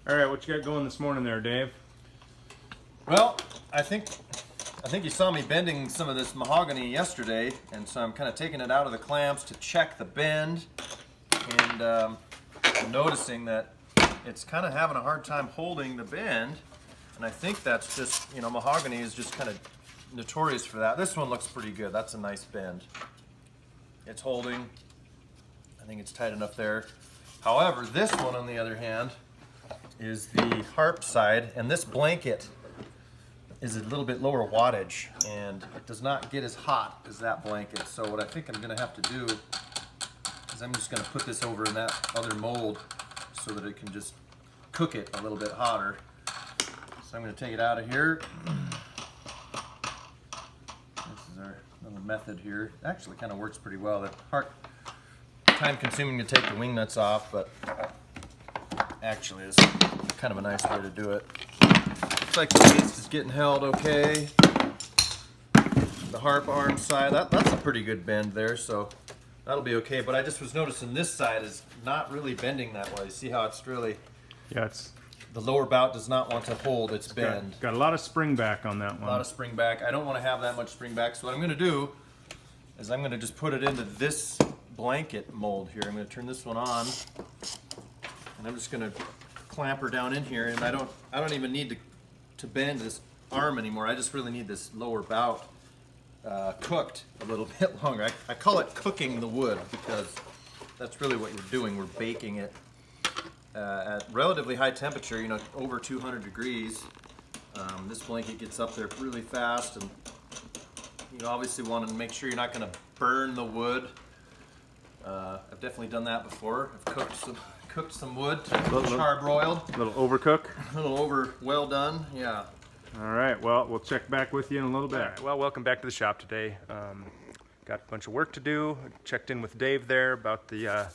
All right, what you got going this morning there, Dave? Well, I think you saw me bending some of this mahogany yesterday, and so I'm kind of taking it out of the clamps to check the bend, and I'm noticing that it's kind of having a hard time holding the bend, and I think that's just, mahogany is just kind of notorious for that. This one looks pretty good. That's a nice bend. It's holding. I think it's tight enough there. However, this one, on the other hand, is the harp side, and this blanket is a little bit lower wattage, and it does not get as hot as that blanket. So what I think I'm going to have to do is I'm just going to put this over in that other mold so that it can just cook it a little bit hotter. So I'm going to take it out of here. This is our little method here. It actually kind of works pretty well. The harp, time consuming to take the wing nuts off, but actually is kind of a nice way to do it. Looks like the waist is getting held okay. The harp arm side, that's a pretty good bend there, so that'll be okay. But I just was noticing this side is not really bending that way. See how it's really, the lower bout does not want to hold its bend. Got a lot of spring back on that one. A lot of spring back. I don't want to have that much spring back, so what I'm going to do is I'm going to just put it into this blanket mold here. I'm going to turn this one on, and I'm just going to clamp her down in here, and I don't even need to bend this arm anymore. I just really need this lower bout cooked a little bit longer. I call it cooking the wood because that's really what you're doing. We're baking it at relatively high temperature, over 200 degrees. This blanket gets up there really fast, and you obviously want to make sure you're not going to burn the wood. I've definitely done that before. I've cooked some wood, charbroiled. A little overcook. A little over well done, yeah. All right, well, we'll check back with you in a little bit. All right, well, welcome back to the shop today. Got a bunch of work to do. Checked in with Dave there about the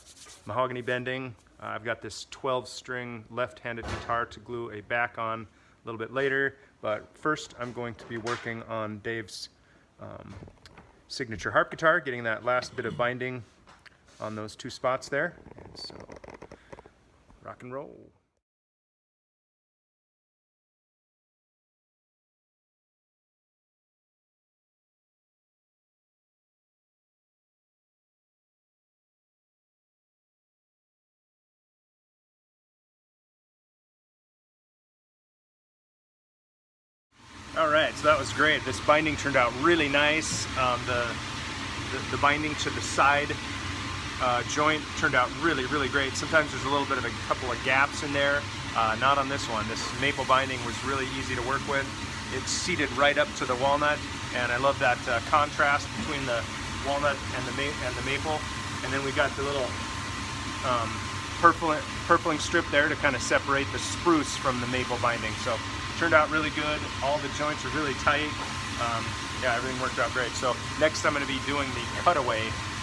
mahogany bending. I've got this 12-string left-handed guitar to glue a back on a little bit later, but first I'm going to be working on Dave's signature harp guitar, getting that last bit of binding on those two spots there. And so, rock and roll. All right, so that was great. This binding turned out really nice. The binding to the side joint turned out really, really great. Sometimes there's a little bit of a couple of gaps in there. Not on this one. This maple binding was really easy to work with. It's seated right up to the walnut, and I love that contrast between the walnut and the maple. And then we got the little purfling strip there to kind of separate the spruce from the maple binding. So turned out really good. All the joints are really tight. Yeah, everything worked out great. So next I'm going to be doing the cutaway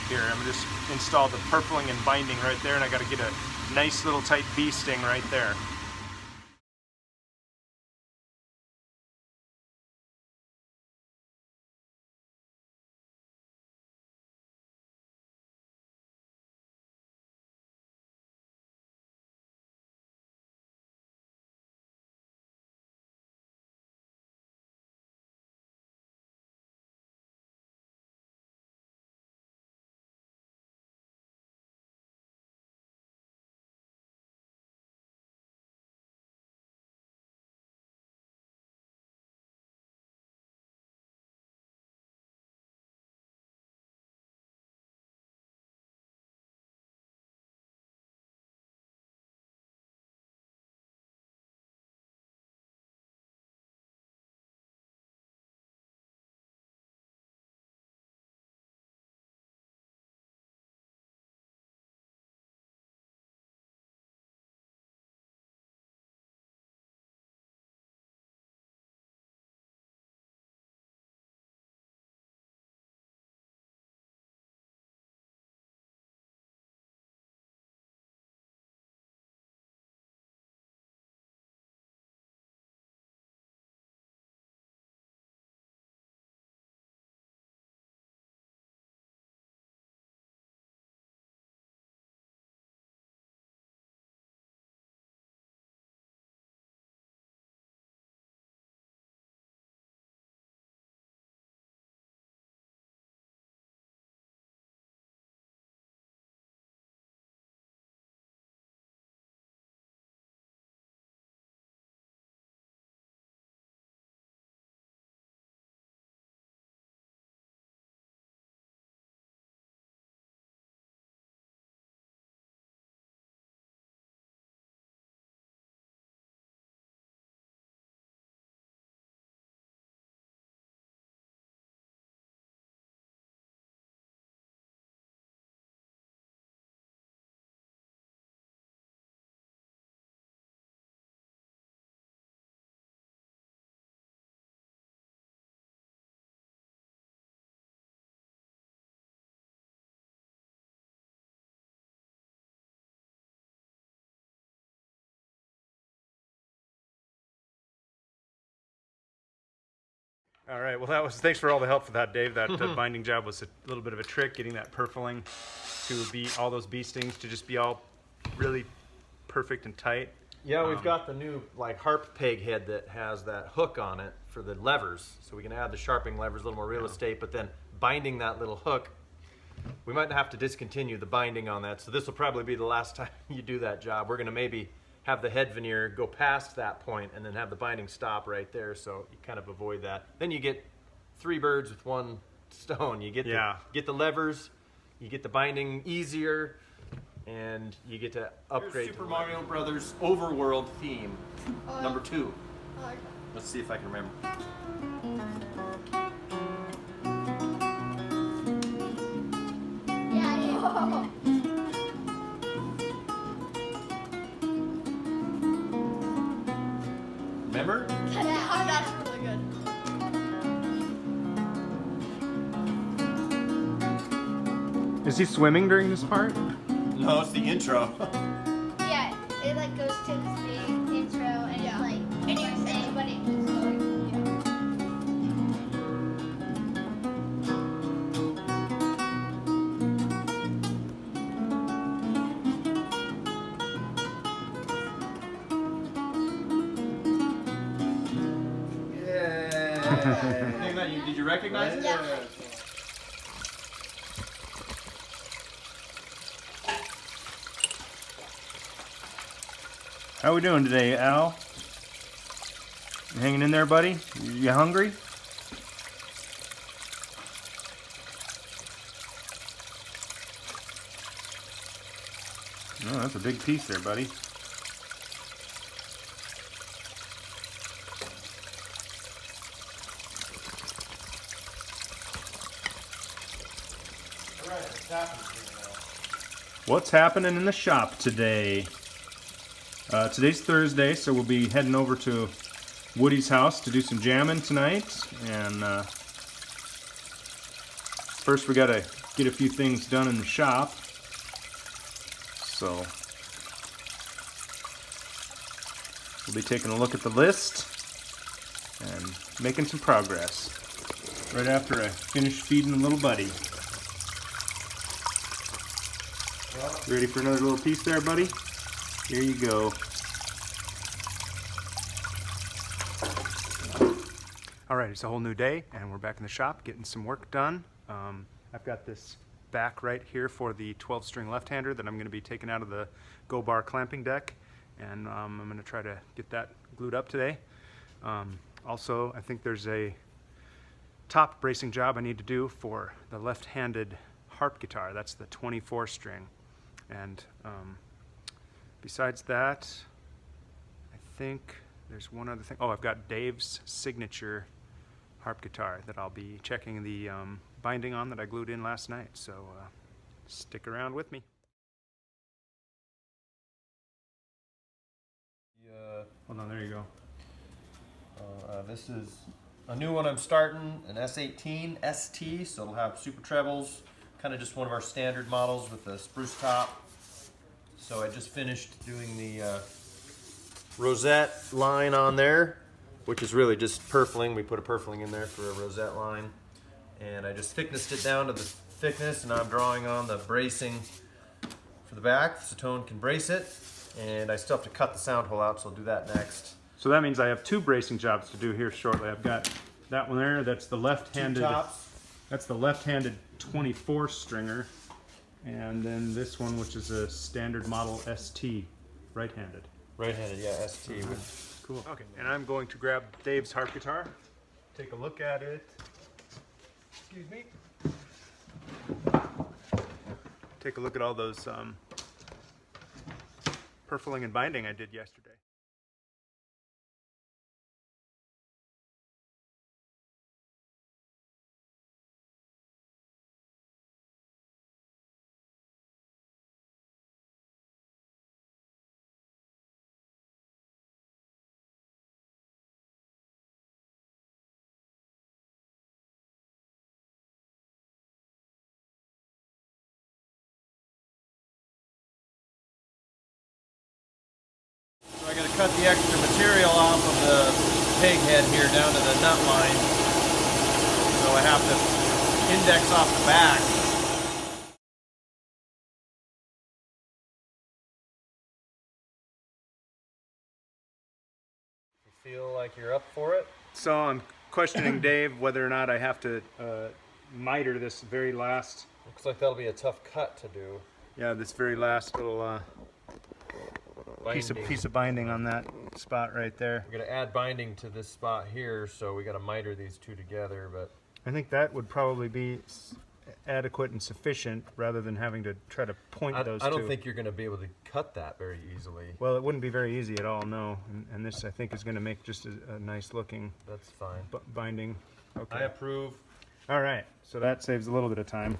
here. I'm going to just install the purfling and binding right there, and I got to get a nice little tight bee sting right there. All right, well thanks for all the help for that, Dave. That binding job was a little bit of a trick, getting that purfling to be all those bee stings to just be all really perfect and tight. Yeah, we've got the new like harp peg head that has that hook on it for the levers, so we can add the sharpening levers, a little more real estate, but then binding that little hook, we might have to discontinue the binding on that, so this will probably be the last time you do that job. We're going to maybe have the head veneer go past that point and then have the binding stop right there, so you kind of avoid that. Then you get 3 birds with 1 stone. You get the levers, you get the binding easier, and you get to upgrade. Here's Super Mario Brothers Overworld theme, number 2. Let's see if I can remember. Yeah. Remember? Yeah, that's really good. Is he swimming during this part? No, it's the intro. Yeah, it like goes to this big intro and it's like saying what it keeps going. Did you recognize it? Yeah. How we doing today, Al? You hanging in there, buddy? You hungry? Oh, that's a big piece there, buddy. What's happening in the shop today? Today's Thursday, so we'll be heading over to Woody's house to do some jamming tonight. And first we gotta get a few things done in the shop. So we'll be taking a look at the list and making some progress right after I finish feeding the little buddy. Ready for another little piece there, buddy? Here you go. All right, it's a whole new day, and we're back in the shop getting some work done. I've got this back right here for the 12-string left-hander that I'm going to be taking out of the Go Bar clamping deck, and I'm going to try to get that glued up today. Also, I think there's a top bracing job I need to do for the left-handed harp guitar. That's the 24-string. And besides that, I think there's one other thing. Oh, I've got Dave's signature harp guitar that I'll be checking the binding on that I glued in last night. So stick around with me. Hold on, there you go. This is a new one I'm starting, an S18 ST, so it'll have super trebles. Kind of just one of our standard models with a spruce top. So I just finished doing the rosette line on there, which is really just purfling. We put a purfling in there for a rosette line. And I just thicknessed it down to the thickness, and I'm drawing on the bracing for the back so Tone can brace it. And I still have to cut the sound hole out, so I'll do that next. So that means I have 2 bracing jobs to do here shortly. I've got that one there, that's the left-handed. 2 tops. That's the left-handed 24 stringer, and then this one, which is a standard model ST, right-handed. Right-handed, yeah, ST. Cool. Okay, and I'm going to grab Dave's harp guitar, take a look at it. Excuse me. Take a look at all those purfling and binding I did yesterday. So I got to cut the extra material off of the peg head here down to the nut line. so I have to index off the back. You feel like you're up for it? So I'm questioning Dave whether or not I have to miter this very last. Looks like that'll be a tough cut to do. Yeah, this very last little piece of binding on that spot right there. We're gonna add binding to this spot here, so we gotta miter these two together. But I think that would probably be adequate and sufficient rather than having to try to point those two. I don't think you're gonna be able to cut that very easily. Well, it wouldn't be very easy at all, no. And this, I think, is going to make just a nice looking That's fine. binding. Okay. I approve. All right, so that saves a little bit of time.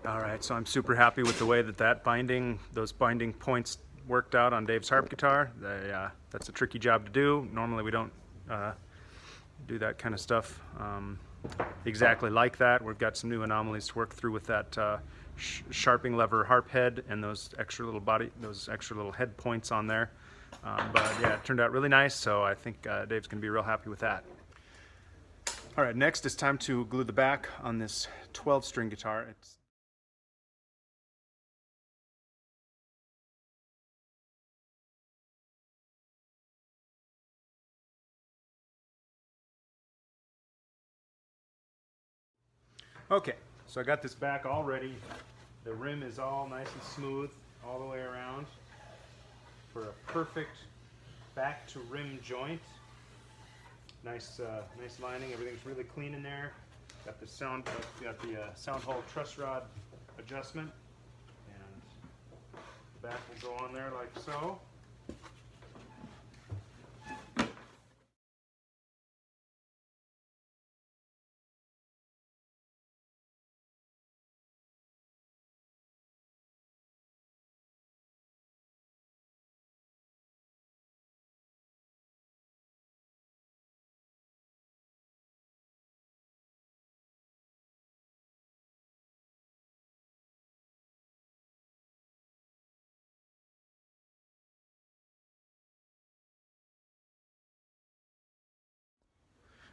All right, so I'm super happy with the way that those binding points worked out on Dave's harp guitar. That's a tricky job to do. Normally we don't do that kind of stuff exactly like that. We've got some new anomalies to work through with that sharping lever harp head and those extra little head points on there. But yeah, it turned out really nice, so I think Dave's gonna be real happy with that. All right, next it's time to glue the back on this 12-string guitar. Okay, so I got this back all ready. The rim is all nice and smooth all the way around for a perfect back to rim joint. Nice lining. Everything's really clean in there. Got the sound hole truss rod adjustment, and the back will go on there like so.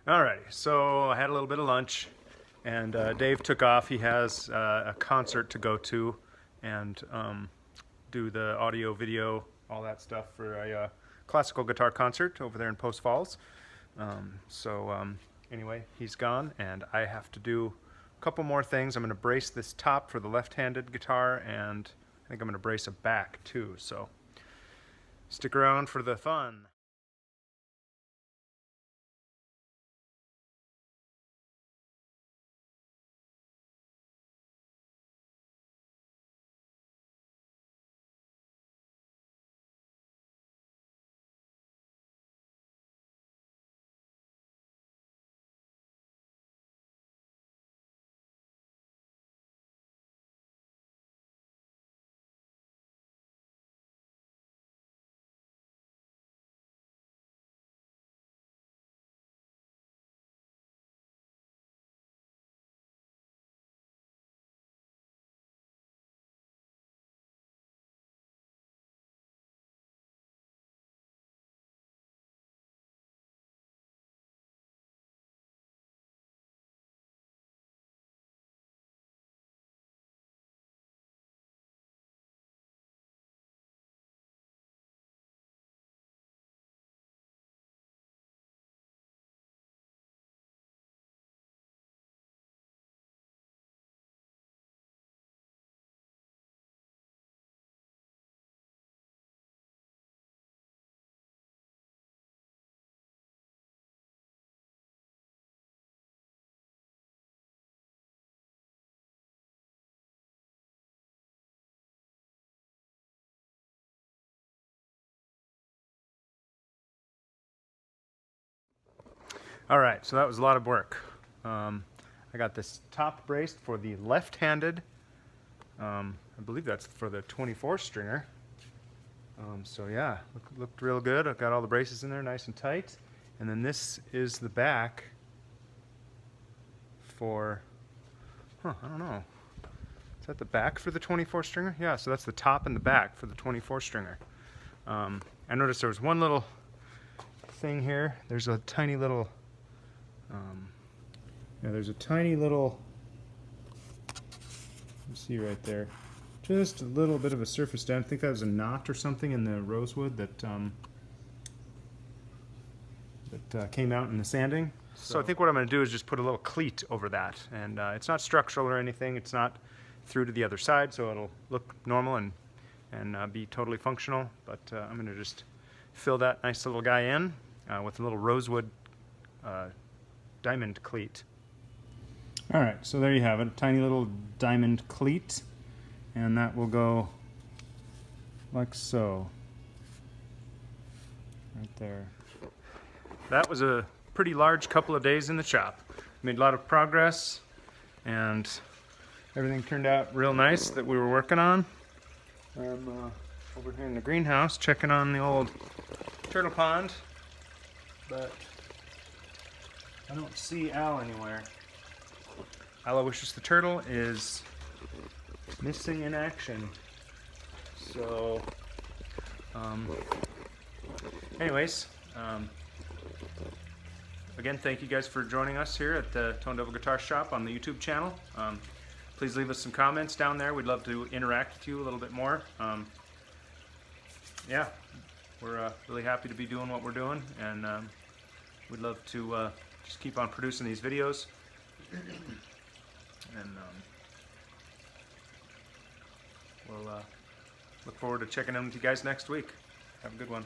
Alrighty, so I had a little bit of lunch, and Dave took off. He has a concert to go to and do the audio, video, all that stuff for a classical guitar concert over there in Post Falls. Anyway, he's gone, and I have to do a couple more things. I'm going to brace this top for the left-handed guitar, and I think I'm going to brace a back too, so stick around for the fun. All right, so that was a lot of work. I got this top braced for the left-handed. I believe that's for the 24 stringer. So yeah, looked real good. I've got all the braces in there nice and tight. And then this is the back for, I don't know. Is that the back for the 24 stringer? Yeah, so that's the top and the back for the 24 stringer. I noticed there was one little thing here. There's a tiny little, there's a tiny little, you see right there, just a little bit of a surface dent. I think that was a knot or something in the rosewood that came out in the sanding. So I think what I'm going to do is just put a little cleat over that, and it's not structural or anything. It's not through to the other side, so it'll look normal and be totally functional. But I'm going to just fill that nice little guy in with a little rosewood diamond cleat. All right, so there you have it, a tiny little diamond cleat, and that will go like so, right there. That was a pretty large couple of days in the shop. Made a lot of progress, and everything turned out real nice that we were working on. I'm over here in the greenhouse checking on the old turtle pond, but I don't see Al anywhere. Aloysius the turtle is missing in action. So, anyways, again, thank you guys for joining us here at the Tone Devil Guitar Shop on the YouTube channel. Please leave us some comments down there. We'd love to interact with you a little bit more. Yeah, we're really happy to be doing what we're doing, and we'd love to just keep on producing these videos. And we'll look forward to checking in with you guys next week. Have a good one.